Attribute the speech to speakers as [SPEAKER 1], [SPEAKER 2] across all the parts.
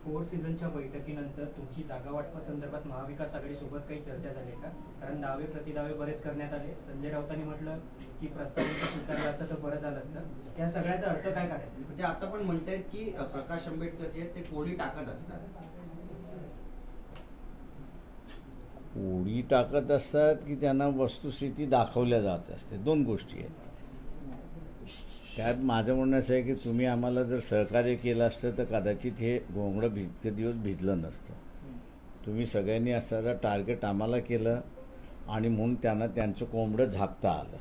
[SPEAKER 1] Four सीझनच्या बैठकीनंतर तुमची जागा वाटपासंदर्भात महाविकास आघाडी सोबत काही चर्चा झाली का? कारण दावे प्रतिदावे बरेच करण्यात आले. संजय राऊतांनी म्हटलं की प्रस्तावित स्वीकारलं असतं तर बरं झालं असतं. त्या सगळ्याचा अर्थ काय काढायचा?
[SPEAKER 2] म्हणजे आता पण म्हणतायत की प्रकाश आंबेडकर जे आहेत ते कोडी टाकत असतात.
[SPEAKER 3] कोडी टाकत असतात की त्यांना वस्तुस्थिती दाखवल्या जात असते. दोन गोष्टी आहेत त्यात. माझं म्हणणं असं आहे की तुम्ही आम्हाला जर सहकार्य केलं असतं तर कदाचित हे घोंगडं इतके दिवस भिजलं नसतं. तुम्ही सगळ्यांनी असणारं टार्गेट आम्हाला केलं आणि म्हणून त्यांना त्यांचं कोंबडं झाकता आलं.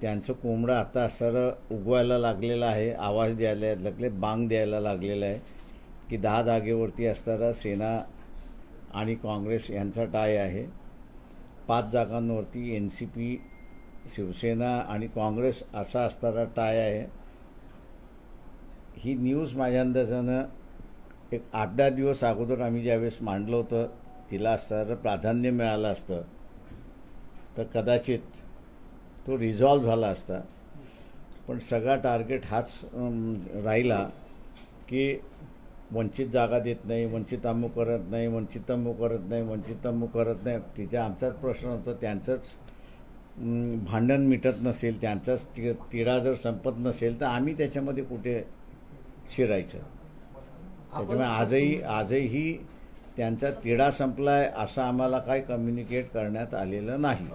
[SPEAKER 3] त्यांचं कोंबडं आता असणारं उगवायला लागलेलं आहे, आवाज द्यायला लागले, बांग द्यायला लागलेलं आहे की 10 जागेवरती असणारा सेना आणि काँग्रेस यांचा टाय आहे. 5 जागांवरती NCP, शिवसेना आणि काँग्रेस असा असणारा टाय आहे. ही न्यूज माझ्या अंदाजानं एक 8-10 दिवस अगोदर आम्ही ज्यावेळेस मांडलं होतं तिला असणारं प्राधान्य मिळालं असतं तर कदाचित तो रिझॉल्व झाला असता. पण सगळा टार्गेट हाच राहिला की वंचित जागा देत नाही, वंचित अमुक करत नाही, वंचित अमुक करत नाही, वंचित अमुक करत नाही. तिथे आमचाच प्रश्न होता. त्यांचंच भांडण मिटत नसेल, त्यांचाच तिढा जर संपत नसेल तर आम्ही त्याच्यामध्ये कुठे शिरायचं. त्याच्यामुळे आजही त्यांचा तिढा संपला आहे असं आम्हाला काही कम्युनिकेट करण्यात आलेलं नाही.